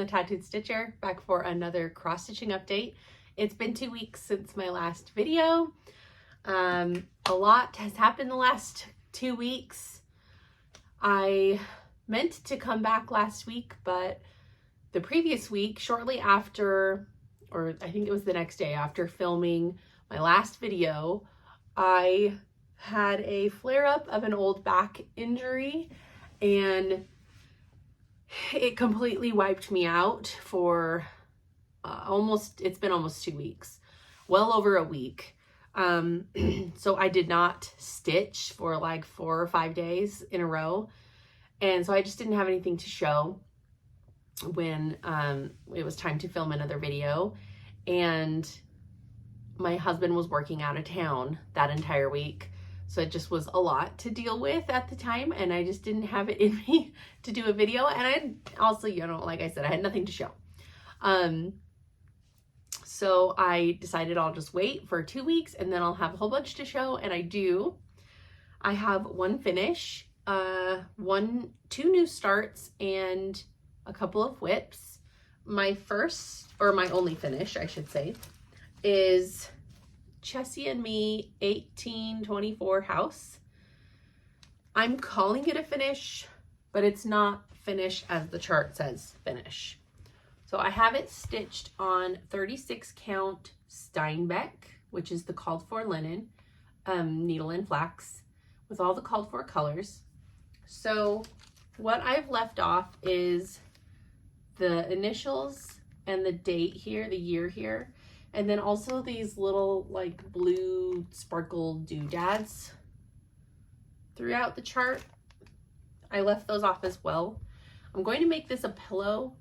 the Tattooed Stitcher, back for another cross-stitching update. It's been 2 weeks since my last video. A lot has happened the last 2 weeks. I meant to come back last week, but the previous week, shortly after, or I think it was the next day after filming my last video, I had a flare-up of an old back injury, and it completely wiped me out for it's been almost 2 weeks, well over a week. So I did not stitch for like 4 or 5 days in a row. And so I just didn't have anything to show when it was time to film another video. And my husband was working out of town that entire week. So it just was a lot to deal with at the time, and I just didn't have it in me to do a video. And I also, like I said, I had nothing to show. So I decided I'll just wait for 2 weeks and then I'll have a whole bunch to show, and I do. I have one finish, 2 new starts, and a couple of whips. My first, or my only finish, I should say, is Chessie and Me 1824 house. I'm calling it a finish, but it's not finish as the chart says finish. So I have it stitched on 36 count Steinbeck, which is the called for linen, needle and flax, with all the called for colors. So what I've left off is the initials and the date here, the year here. And then also these little like blue sparkle doodads throughout the chart. I left those off as well. I'm going to make this a pillow.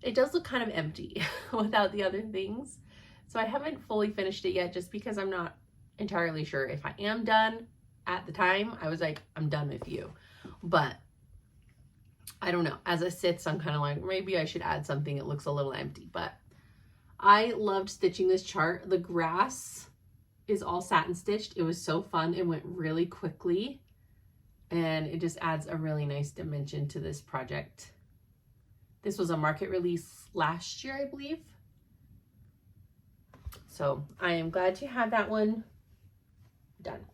It does look kind of empty without the other things. So I haven't fully finished it yet, just because I'm not entirely sure if I am done. At the time, I was like, I'm done with you. But I don't know. As it sits, I'm kind of like, maybe I should add something that looks a little empty. But I loved stitching this chart. The grass is all satin stitched. It was so fun. It went really quickly, and it just adds a really nice dimension to this project. This was a market release last year, I believe. So I am glad to have that one done.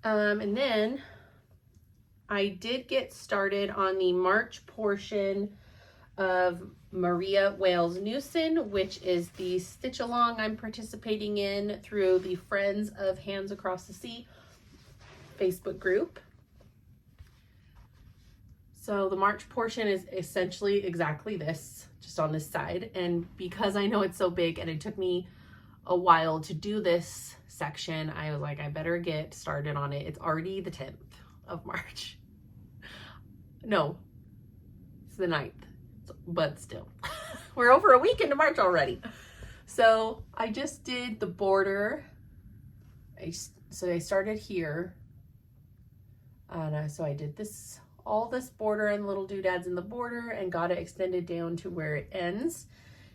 And then I did get started on the March portion of Maria Wales Newson, which is the stitch along I'm participating in through the Friends of Hands Across the Sea Facebook group. So the March portion is essentially exactly this, just on this side. And because I know it's so big and it took me a while to do this section, I was like, I better get started on it. It's already the 10th of March. No, it's the 9th, but still, we're over a week into March already. So I just did the border. So I started here. And so I did this, all this border and little doodads in the border, and got it extended down to where it ends,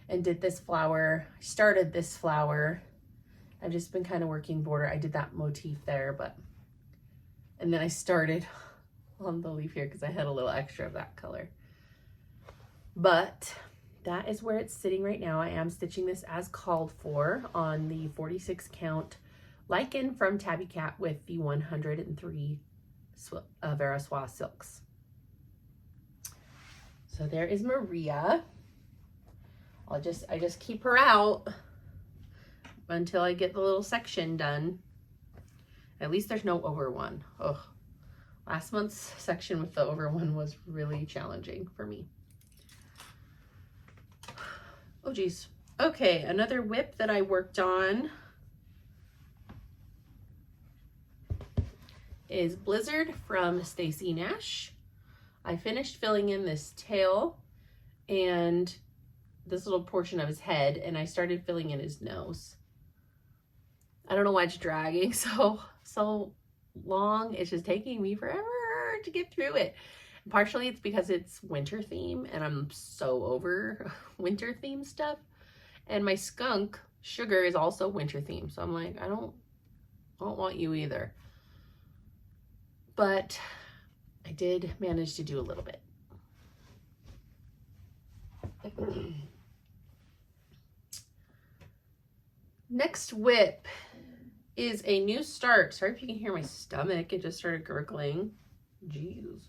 and did this flower. I started this flower. I've just been kind of working border. I did that motif there, and then I started on the leaf here because I had a little extra of that color. But that is where it's sitting right now. I am stitching this as called for on the 46 count lichen from Tabby Cat with the 103 Vera Soie silks. So there is Maria. I just keep her out until I get the little section done. At least there's no over one. Oh, last month's section with the over one was really challenging for me. Oh geez. Okay, another whip that I worked on is Blizzard from Stacy Nash. I finished filling in this tail and this little portion of his head, and I started filling in his nose. I don't know why it's dragging so long. It's just taking me forever to get through it. Partially it's because it's winter theme, and I'm so over winter theme stuff. And my skunk, Sugar, is also winter theme. So I'm like, I don't want you either. But I did manage to do a little bit. Next whip is a new start. Sorry if you can hear my stomach. It just started gurgling. Jeez.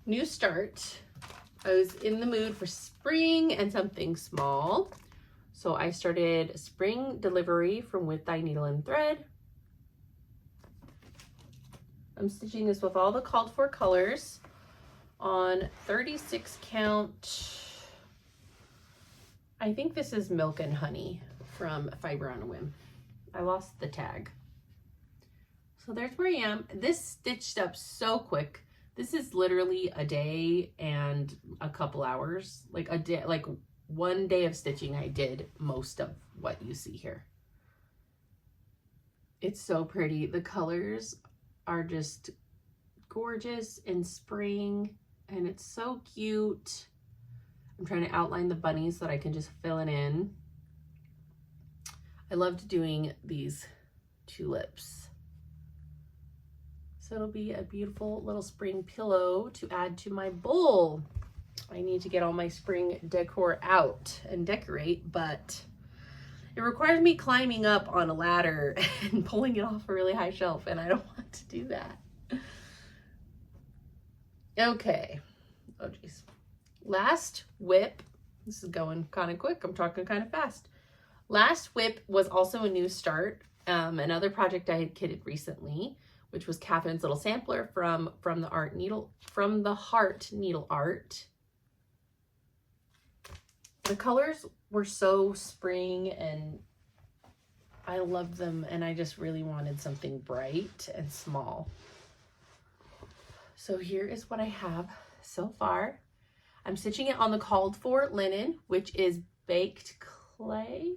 New start. I was in the mood for spring and something small. So I started spring delivery from With Thy Needle and Thread. I'm stitching this with all the called for colors on 36 count. I think this is Milk and Honey from Fiber on a Whim. I lost the tag. So there's where I am. This stitched up so quick. This is literally a day and a couple hours. Like a day, like one day of stitching, I did most of what you see here. It's so pretty. The colors are just gorgeous in spring, and it's so cute. I'm trying to outline the bunnies so that I can just fill it in. I loved doing these tulips. So it'll be a beautiful little spring pillow to add to my bowl. I need to get all my spring decor out and decorate, but it requires me climbing up on a ladder and pulling it off a really high shelf, and I don't want to do that. Okay. Oh, geez. Last whip. This is going kind of quick. I'm talking kind of fast. Last whip was also a new start. Another project I had kitted recently, which was Catherine's little sampler from the Heart Needle Art. The colors were so spring and I loved them, and I just really wanted something bright and small. So here is what I have so far. I'm stitching it on the called for linen, which is baked clay.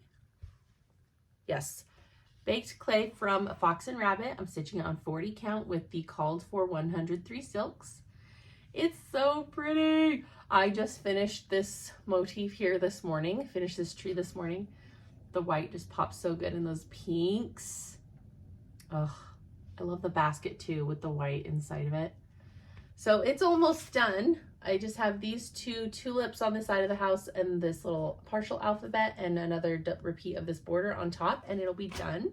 Yes, baked clay from Fox and Rabbit. I'm stitching it on 40 count with the called for 103 silks. It's so pretty. I just finished this motif here this morning, finished this tree this morning. The white just pops so good in those pinks. Oh, I love the basket too with the white inside of it. So it's almost done. I just have these two tulips on the side of the house and this little partial alphabet and another repeat of this border on top, and it'll be done.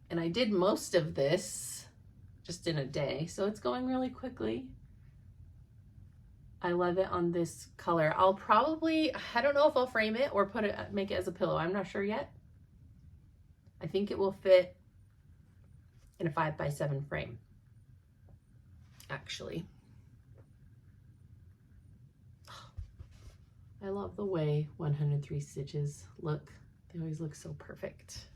And I did most of this just in a day, so it's going really quickly. I love it on this color. I'll probably, I don't know if I'll frame it or make it as a pillow. I'm not sure yet. I think it will fit in a 5x7 frame, actually. I love the way 103 stitches look. They always look so perfect.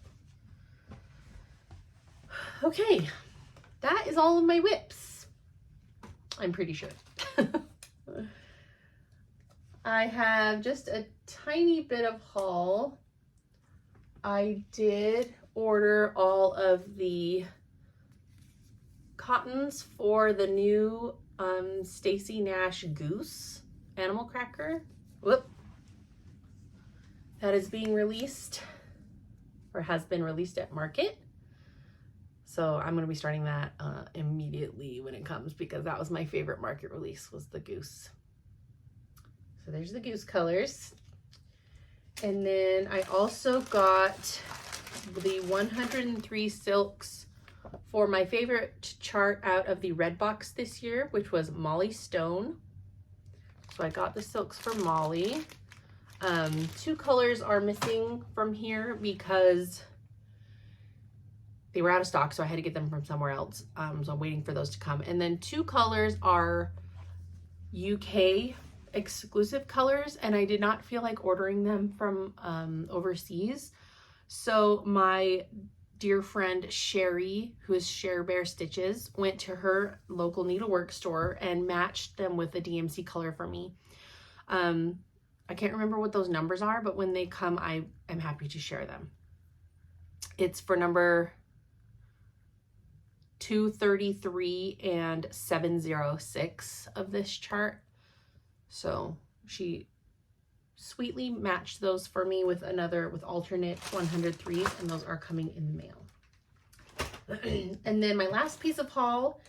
Okay, that is all of my whips. I'm pretty sure. I have just a tiny bit of haul. I did order all of the cottons for the new Stacy Nash Goose animal cracker. Whoop. That is being released, or has been released at market. So I'm going to be starting that immediately when it comes, because that was my favorite market release, was the goose. So there's the goose colors. And then I also got the 103 silks for my favorite chart out of the red box this year, which was Molly Stone. So I got the silks for Molly. Two colors are missing from here because they were out of stock, so I had to get them from somewhere else. So I'm waiting for those to come. And then two colors are UK exclusive colors, and I did not feel like ordering them from overseas. So my dear friend Sherry, who is Share Bear Stitches, went to her local needlework store and matched them with a DMC color for me. I can't remember what those numbers are, but when they come, I am happy to share them. It's for number 233 and 706 of this chart. So she sweetly matched those for me with alternate 103s, and those are coming in the mail. And then my last piece of haul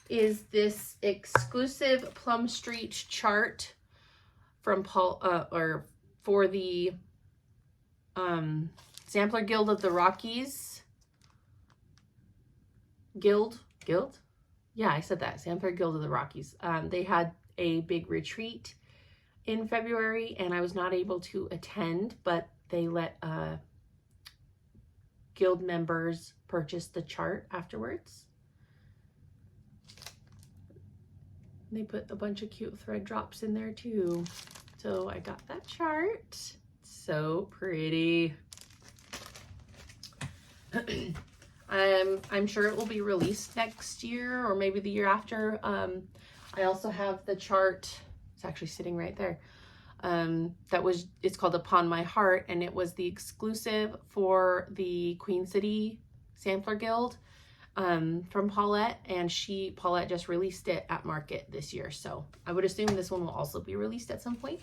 is this exclusive Plum Street chart from for the Sampler Guild of the Rockies. Guild? Yeah, I said that. Sampler Guild of the Rockies. They had a big retreat in February, and I was not able to attend, but they let guild members purchase the chart afterwards. They put a bunch of cute thread drops in there too. So I got that chart. So pretty. I'm sure it will be released next year or maybe the year after. I also have the chart. It's actually sitting right there. It's called Upon My Heart, and it was the exclusive for the Queen City Sampler Guild from Paulette, and Paulette just released it at market this year. So I would assume this one will also be released at some point.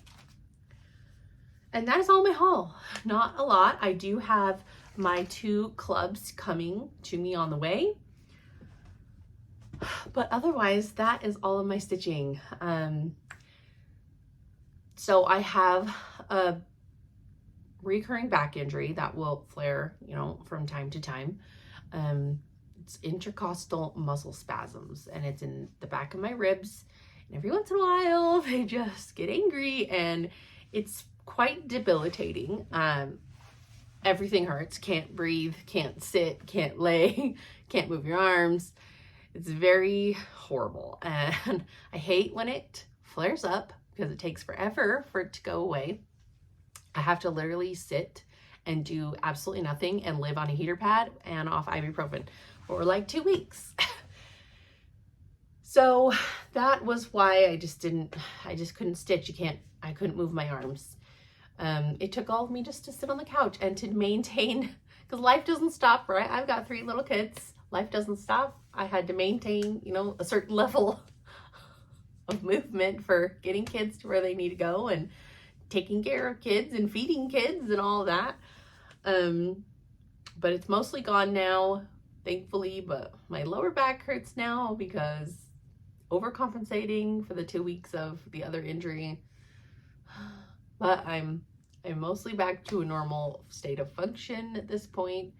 And that is all my haul. Not a lot. I do have my 2 clubs coming to me on the way. But otherwise, that is all of my stitching. So I have a recurring back injury that will flare, from time to time. It's intercostal muscle spasms, and it's in the back of my ribs. And every once in a while, they just get angry, and it's quite debilitating. Everything hurts. Can't breathe, can't sit, can't lay, can't move your arms. It's very horrible, and I hate when it flares up because it takes forever for it to go away. I have to literally sit and do absolutely nothing and live on a heater pad and off ibuprofen for like 2 weeks. So that was why I just couldn't stitch. I couldn't move my arms. It took all of me just to sit on the couch and to maintain, because life doesn't stop, right? I've got 3 little kids. Life doesn't stop. I had to maintain, a certain level of movement for getting kids to where they need to go and taking care of kids and feeding kids and all that. But it's mostly gone now, thankfully, but my lower back hurts now because overcompensating for the 2 weeks of the other injury. But I'm mostly back to a normal state of function at this point.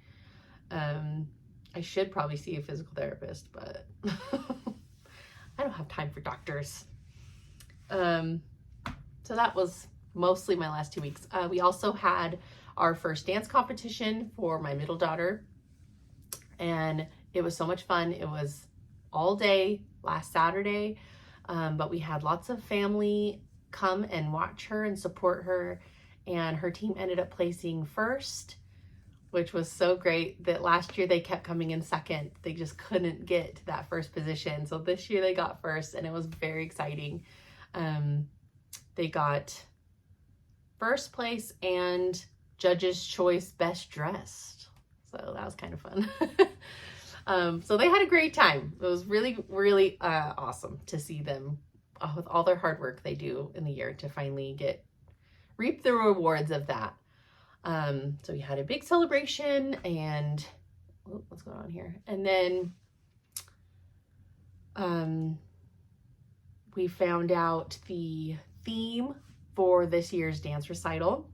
I should probably see a physical therapist, but I don't have time for doctors. So that was mostly my last 2 weeks. We also had our first dance competition for my middle daughter, and it was so much fun. It was all day last Saturday, but we had lots of family come and watch her and support her, and her team ended up placing first, which was so great. That last year they kept coming in second. They just couldn't get to that first position. So this year they got first, and it was very exciting. They got first place and Judge's Choice Best Dressed. So that was kind of fun. So they had a great time. It was really, really awesome to see them with all their hard work they do in the year to finally reap the rewards of that. So we had a big celebration, and what's going on here? And then we found out the theme for this year's dance recital.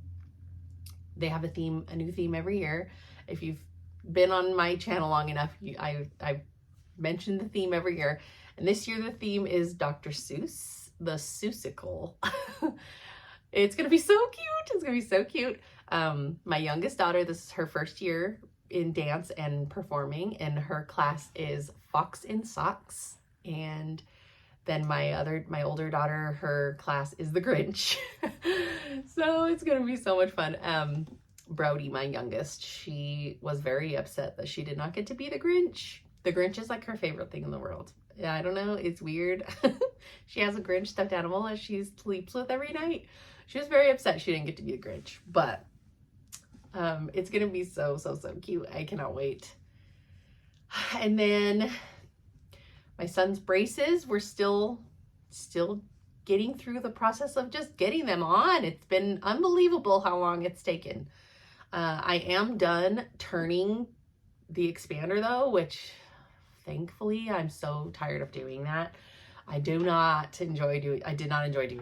They have a new theme every year. If you've been on my channel long enough, I've mentioned the theme every year. And this year the theme is Dr. Seuss, the Seussical. It's gonna be so cute. It's gonna be so cute. My youngest daughter, this is her first year in dance and performing, and her class is Fox in Socks. And then my older daughter, her class is the Grinch. So it's gonna be so much fun. Brody, my youngest, she was very upset that she did not get to be the Grinch. The Grinch is like her favorite thing in the world. Yeah, I don't know, it's weird. She has a Grinch stuffed animal that she sleeps with every night. She was very upset she didn't get to be the Grinch, but it's gonna be so cute. I cannot wait. And then my son's braces, we're still getting through the process of just getting them on. It's been unbelievable how long it's taken. I am done turning the expander though, which Thankfully, I'm so tired of doing that. I did not enjoy doing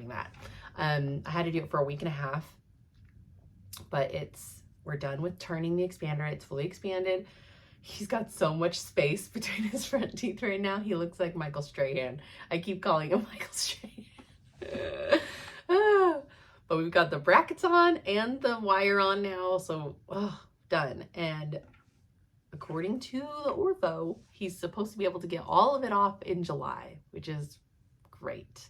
that. I had to do it for a week and a half, but we're done with turning the expander. It's fully expanded. He's got so much space between his front teeth right now. He looks like Michael Strahan. I keep calling him Michael Strahan. But we've got the brackets on and the wire on now, so done. And according to the ortho, he's supposed to be able to get all of it off in July, which is great.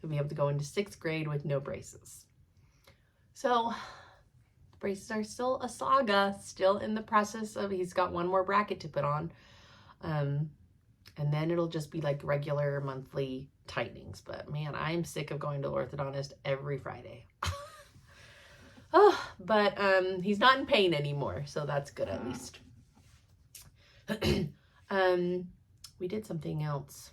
He'll be able to go into 6th grade with no braces. So braces are still a saga, still in the process of, he's got one more bracket to put on. And then it'll just be like regular monthly tightenings. But man, I'm sick of going to the orthodontist every Friday. But he's not in pain anymore, so that's good at least. We did something else.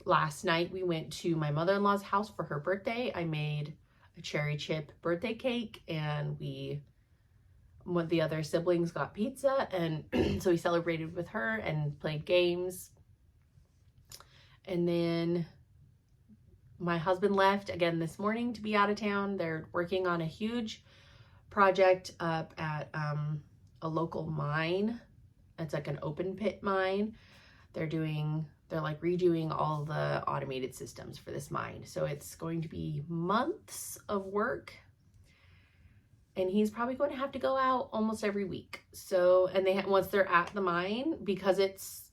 Last night we went to my mother-in-law's house for her birthday. I made a cherry chip birthday cake, and the other siblings got pizza, and so we celebrated with her and played games. And then my husband left again this morning to be out of town. They're working on a huge project up at a local mine. It's like an open pit mine. They're like redoing all the automated systems for this mine. So it's going to be months of work. And he's probably going to have to go out almost every week. So, and once they're at the mine, because it's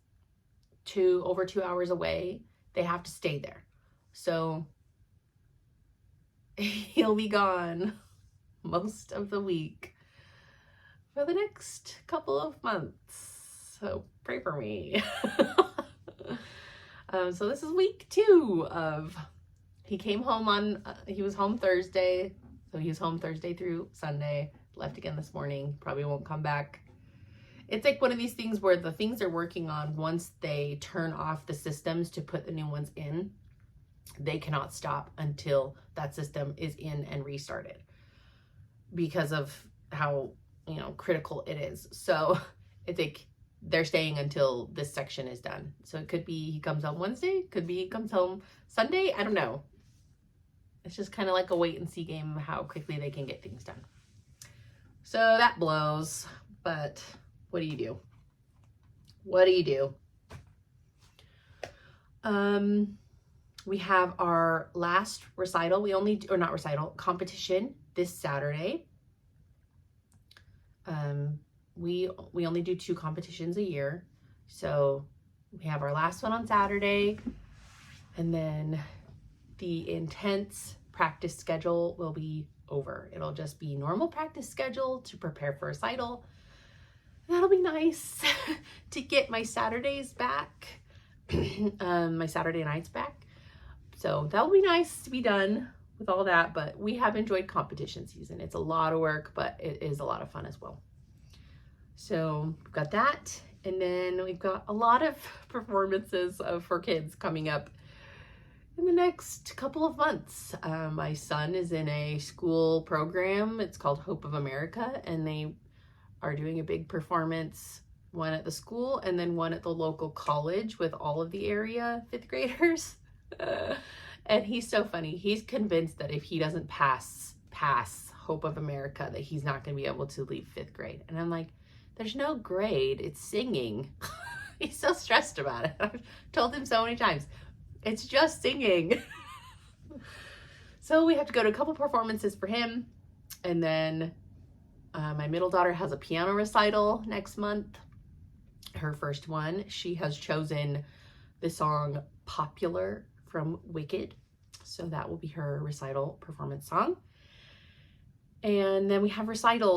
over 2 hours away, they have to stay there. So he'll be gone most of the week for the next couple of months. So pray for me. So this is week 2 of, he came home he was home Thursday. So he was home Thursday through Sunday, left again this morning, probably won't come back. It's like one of these things where the things they're working on, once they turn off the systems to put the new ones in, they cannot stop until that system is in and restarted because of how, critical it is. So I think they're staying until this section is done. So it could be he comes home Wednesday, could be he comes home Sunday. I don't know. It's just kind of like a wait and see game, how quickly they can get things done. So that blows, but what do you do? What do you do? We have our last recital. Competition this Saturday. We only do 2 competitions a year. So we have our last one on Saturday, and then the intense practice schedule will be over. It'll just be normal practice schedule to prepare for recital. That'll be nice to get my Saturdays back, my Saturday nights back. So that'll be nice to be done with all that, but we have enjoyed competition season. It's a lot of work, but it is a lot of fun as well. So we've got that, and then we've got a lot of performances for kids coming up in the next couple of months. My son is in a school program. It's called Hope of America, and they are doing a big performance, one at the school and then one at the local college with all of the area 5th graders. And he's so funny. He's convinced that if he doesn't pass Hope of America, that he's not going to be able to leave 5th grade. And I'm like, there's no grade, it's singing. He's so stressed about it. I've told him so many times, it's just singing. So we have to go to a couple performances for him. And then my middle daughter has a piano recital next month. Her first one. She has chosen the song Popular from Wicked. So that will be her recital performance song. And then we have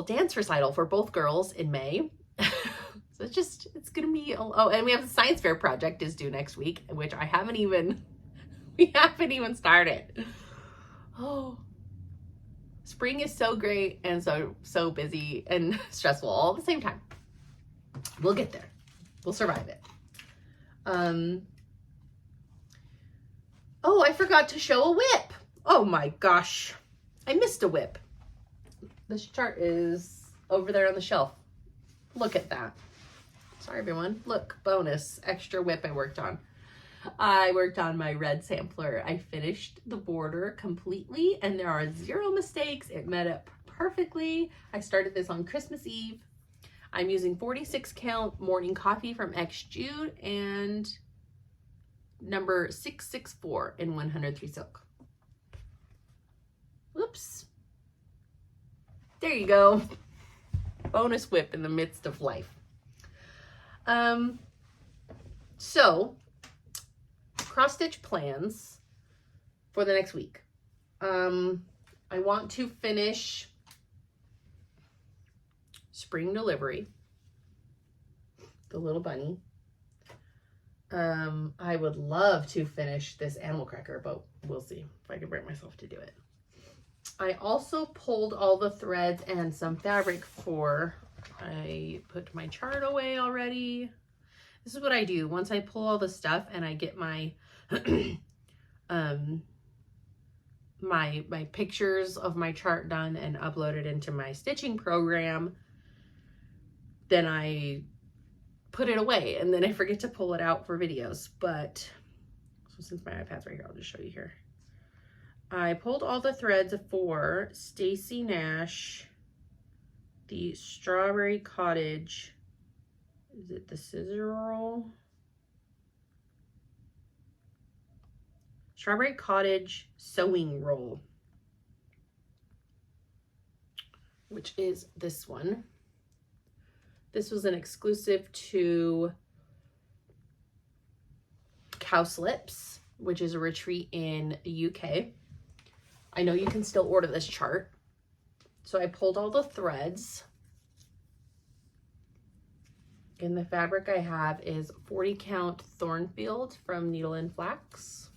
dance recital for both girls in May. So it's going to be, and we have the science fair project is due next week, which we haven't even started. Oh, spring is so great and so busy and stressful all at the same time. We'll get there. We'll survive it. Oh, I forgot to show a whip. Oh my gosh. I missed a whip. This chart is over there on the shelf. Look at that. Sorry, everyone. Look, bonus, extra whip I worked on. I worked on my red sampler. I finished the border completely and there are 0 mistakes. It met up perfectly. I started this on Christmas Eve. I'm using 46 count morning coffee from X Jude and number 664 in 103 silk. Whoops. There you go. Bonus whip in the midst of life. So cross stitch plans for the next week. I want to finish Spring Delivery, the little bunny. I would love to finish this animal cracker, but we'll see if I can bring myself to do it. I also pulled all the threads and some fabric I put my chart away already. This is what I do. Once I pull all the stuff and I get my my pictures of my chart done and uploaded into my stitching program, then I put it away and then I forget to pull it out for videos. But so since my iPad's right here, I'll just show you here. I pulled all the threads for Stacy Nash, the Strawberry Cottage. Is it the scissor roll? Strawberry Cottage sewing roll, which is this one. This was an exclusive to Cowslips, which is a retreat in the UK. I know you can still order this chart. So I pulled all the threads. And the fabric I have is 40 count Thornfield from Needle and Flax.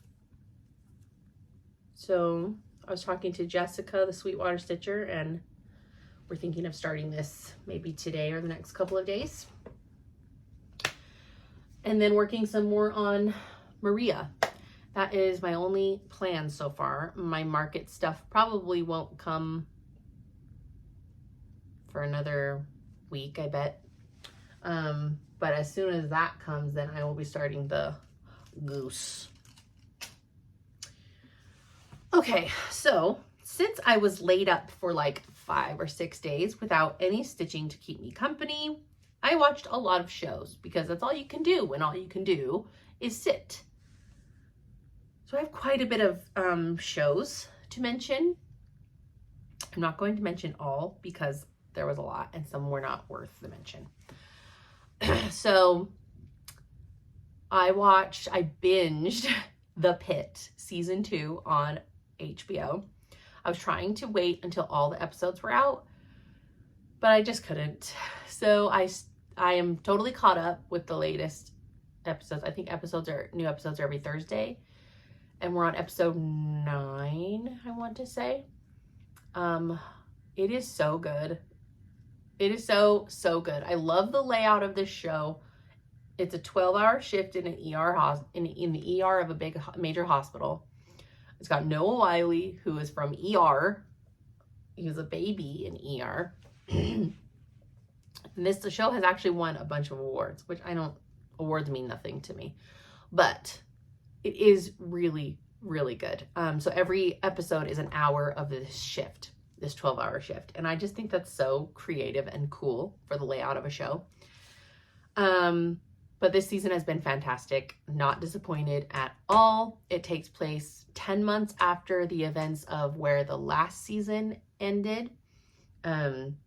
So I was talking to Jessica, the Sweetwater Stitcher, and we're thinking of starting this maybe today or the next couple of days. And then working some more on Maria. That is my only plan so far. My market stuff probably won't come for another week, I bet. But as soon as that comes, then I will be starting the goose. Okay, so since I was laid up for like 5 or 6 days without any stitching to keep me company, I watched a lot of shows because that's all you can do when all you can do is sit. So I have quite a bit of shows to mention. I'm not going to mention all because there was a lot and some were not worth the mention. So I binged The Pit season 2 on HBO. I was trying to wait until all the episodes were out, but I just couldn't. So I am totally caught up with the latest episodes. I think new episodes are every Thursday. And we're on episode 9, I want to say. It is so good. It is so good. I love the layout of this show. It's a 12-hour shift in an ER in the ER of a major hospital. It's got Noah Wiley, who is from ER. He was a baby in ER. And the show has actually won a bunch of awards, which awards mean nothing to me. But it is really, really good. So every episode is an hour of this shift, this 12-hour shift. And I just think that's so creative and cool for the layout of a show. But this season has been fantastic. Not disappointed at all. It takes place 10 months after the events of where the last season ended. And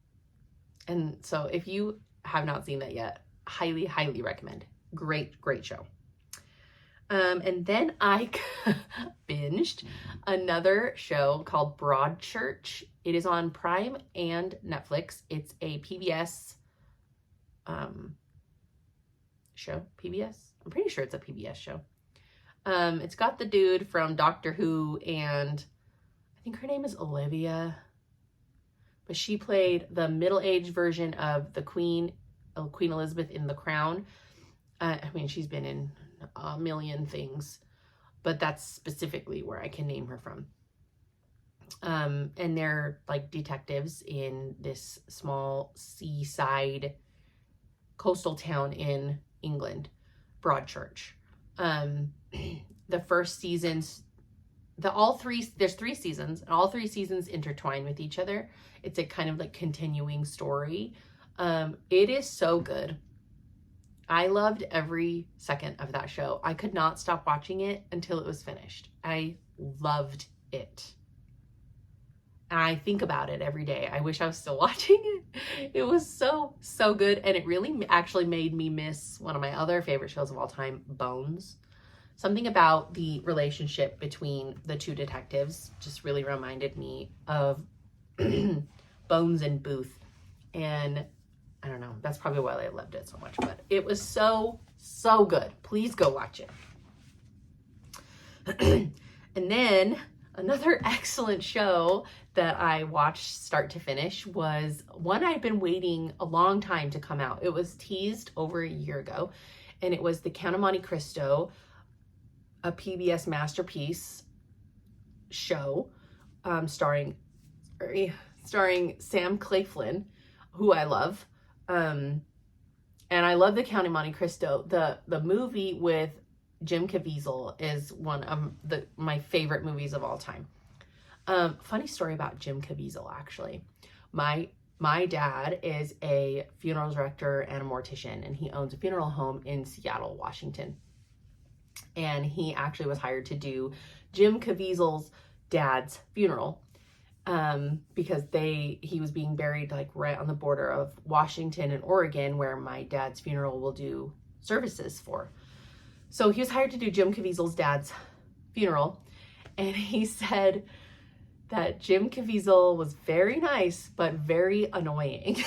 so if you have not seen that yet, highly, highly recommend. Great, great show. And then I binged another show called Broadchurch. It is on Prime and Netflix. It's a PBS show. PBS? I'm pretty sure it's a PBS show. It's got the dude from Doctor Who, and I think her name is Olivia, but she played the middle-aged version of the Queen Elizabeth in The Crown. I mean, she's been in a million things, but that's specifically where I can name her from. And they're like detectives in this small seaside coastal town in England, Broadchurch. The first seasons, there's 3 seasons, and all 3 seasons intertwine with each other. It's a kind of like continuing story. It is so good. I loved every second of that show. I could not stop watching it until it was finished. I loved it. And I think about it every day. I wish I was still watching it. It was so, so good. And it really actually made me miss one of my other favorite shows of all time, Bones. Something about the relationship between the 2 detectives just really reminded me of Bones and Booth. And I don't know, that's probably why I loved it so much, but it was so, so good. Please go watch it. And then another excellent show that I watched start to finish was one I'd been waiting a long time to come out. It was teased over a year ago, and it was The Count of Monte Cristo, a PBS masterpiece show, starring Sam Claflin, who I love. And I love The Count of Monte Cristo. The movie with Jim Caviezel is one of my favorite movies of all time. Funny story about Jim Caviezel, actually. My dad is a funeral director and a mortician, and he owns a funeral home in Seattle, Washington. And he actually was hired to do Jim Caviezel's dad's funeral, because he was being buried like right on the border of Washington and Oregon, where my dad's funeral will do services for. So he was hired to do Jim Caviezel's dad's funeral, and he said that Jim Caviezel was very nice, but very annoying.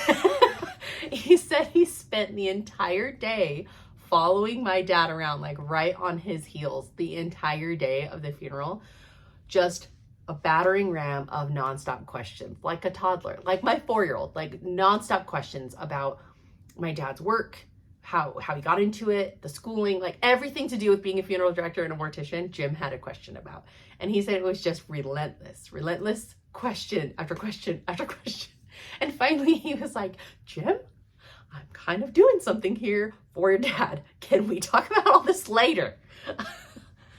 He said he spent the entire day following my dad around, like right on his heels the entire day of the funeral, just a battering ram of nonstop questions, like a toddler, like my 4-year-old, like nonstop questions about my dad's work, how he got into it, the schooling, like everything to do with being a funeral director and a mortician, Jim had a question about. And he said it was just relentless question after question after question. And finally he was like, Jim, I'm kind of doing something here for your dad. Can we talk about all this later?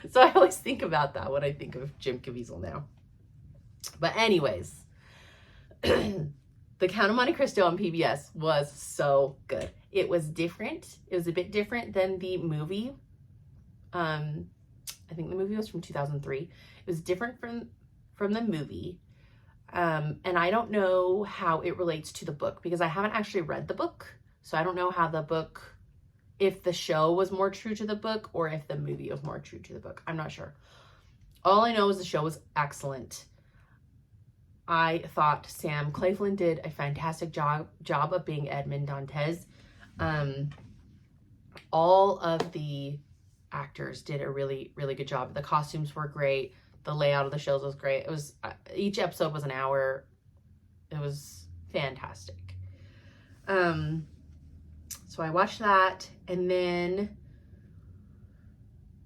So I always think about that when I think of Jim Caviezel now. But anyways, The Count of Monte Cristo on PBS was so good. It was different. It was a bit different than the movie. I think the movie was from 2003. It was different from the movie. And I don't know how it relates to the book, because I haven't actually read the book. So I don't know how the book, if the show was more true to the book or if the movie was more true to the book. I'm not sure. All I know is the show was excellent. I thought Sam Claflin did a fantastic job of being Edmond Dantes. All of the actors did a really, really good job. The costumes were great. The layout of the shows was great. It was, each episode was an hour. It was fantastic. So I watched that, and then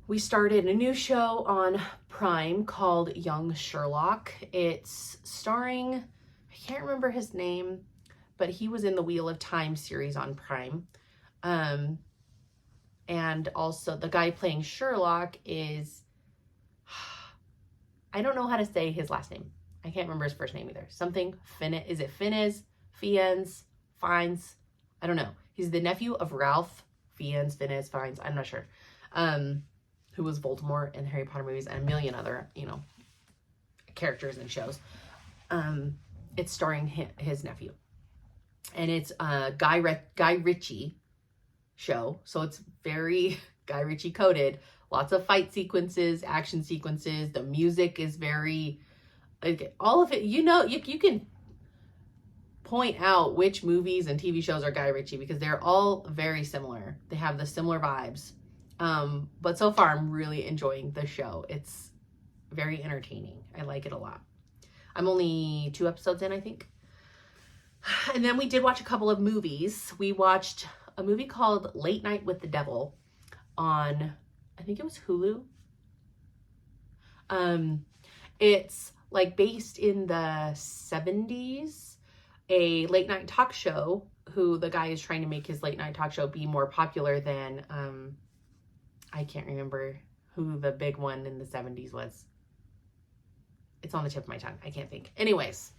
we started a new show on Prime called Young Sherlock. It's starring, I can't remember his name, but he was in the Wheel of Time series on Prime. And also the guy playing Sherlock is, I don't know how to say his last name. I can't remember his first name either. Something, is it Fiennes? Fiennes? I don't know. He's the nephew of Ralph Fiennes, I'm not sure. Who was Voldemort in the Harry Potter movies and a million other, characters and shows. It's starring his nephew. And it's a Guy Ritchie show. So it's very Guy Ritchie coded. Lots of fight sequences, action sequences. The music is very, all of it, you can point out which movies and TV shows are Guy Ritchie, because they're all very similar. They have the similar vibes. But so far I'm really enjoying the show. It's very entertaining. I like it a lot. I'm only 2 episodes in, I think. And then we did watch a couple of movies. We watched a movie called Late Night with the Devil on, I think it was Hulu. It's like based in the 70s, a late night talk show who the guy is trying to make his late night talk show be more popular than, I can't remember who the big one in the 70s was. It's on the tip of my tongue. I can't think. Anyways,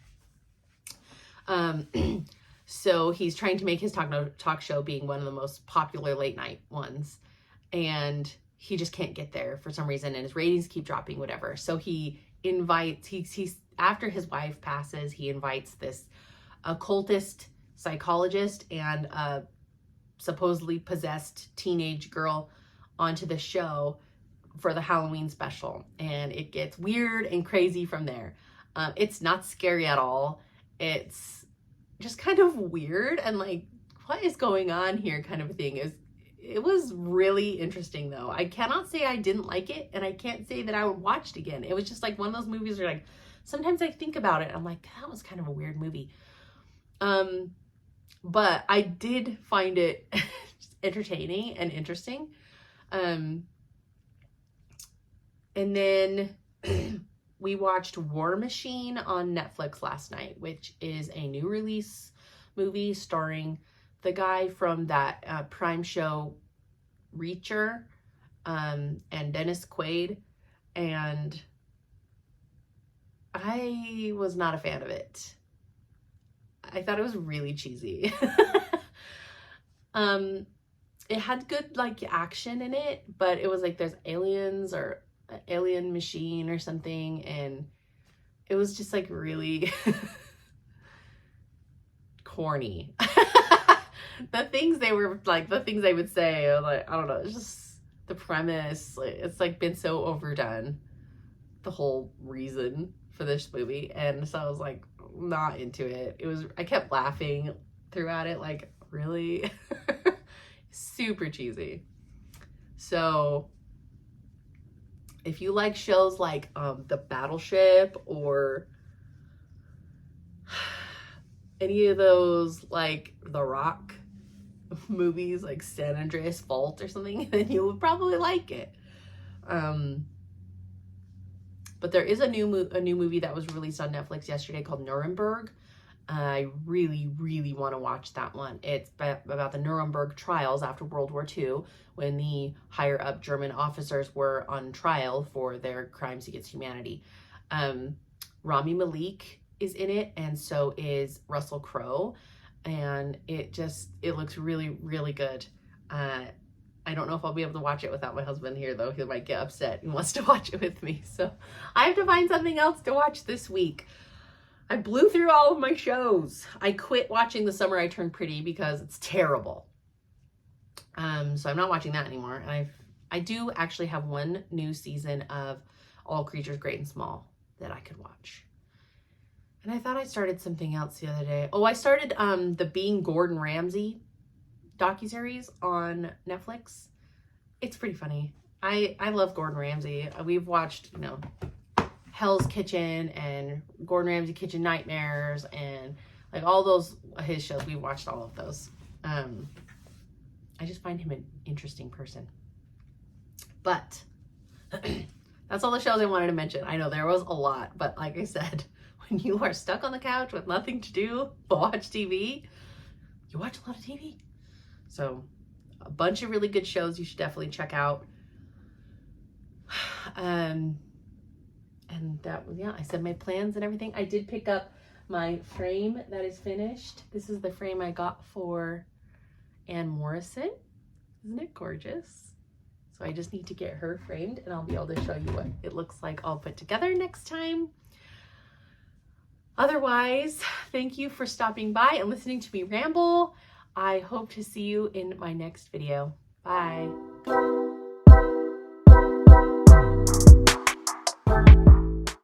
so he's trying to make his talk show being one of the most popular late night ones, and he just can't get there for some reason, and his ratings keep dropping, whatever. So he invites, he's after his wife passes, he invites this occultist psychologist and a supposedly possessed teenage girl onto the show for the Halloween special, and it gets weird and crazy from there. It's not scary at all. It's just kind of weird and like, what is going on here kind of a thing. It was really interesting though. I cannot say I didn't like it, and I can't say that I would watch it again. It was just like one of those movies where like, sometimes I think about it, I'm like, that was kind of a weird movie. But I did find it entertaining and interesting. And then we watched War Machine on Netflix last night, which is a new release movie starring the guy from that Prime show Reacher, and Dennis Quaid. And I was not a fan of it. I thought it was really cheesy. It had good like action in it, but it was like there's aliens or an alien machine or something, and it was just like really corny. The things they were like, the things they would say, I was like, I don't know, it's just the premise, it's like been so overdone, the whole reason for this movie. And so I was like not into it. I kept laughing throughout it, like, really? Super cheesy. So if you like shows like The Battleship or any of those like The Rock movies, like San Andreas Fault or something, then you would probably like it. But there is a new movie that was released on Netflix yesterday called Nuremberg. I really, really want to watch that one. It's about the Nuremberg trials after World War II, when the higher up German officers were on trial for their crimes against humanity. Rami Malek is in it, and so is Russell Crowe. And it looks really, really good. I don't know if I'll be able to watch it without my husband here, though. He might get upset and wants to watch it with me. So I have to find something else to watch this week. I blew through all of my shows. I quit watching The Summer I Turned Pretty because it's terrible. So I'm not watching that anymore. And I do actually have one new season of All Creatures Great and Small that I could watch. And I thought I started something else the other day. Oh, I started the Being Gordon Ramsay docuseries on Netflix. It's pretty funny. I love Gordon Ramsay. We've watched, Hell's Kitchen and Gordon Ramsay Kitchen Nightmares and like all those his shows. We've watched all of those. I just find him an interesting person. But that's all the shows I wanted to mention. I know there was a lot, but like I said, when you are stuck on the couch with nothing to do but watch TV, you watch a lot of TV. So a bunch of really good shows you should definitely check out. And that, yeah, I said my plans and everything. I did pick up my frame that is finished. This is the frame I got for Anne Morrison. Isn't it gorgeous? So I just need to get her framed, and I'll be able to show you what it looks like all put together next time. Otherwise, thank you for stopping by and listening to me ramble. I hope to see you in my next video. Bye.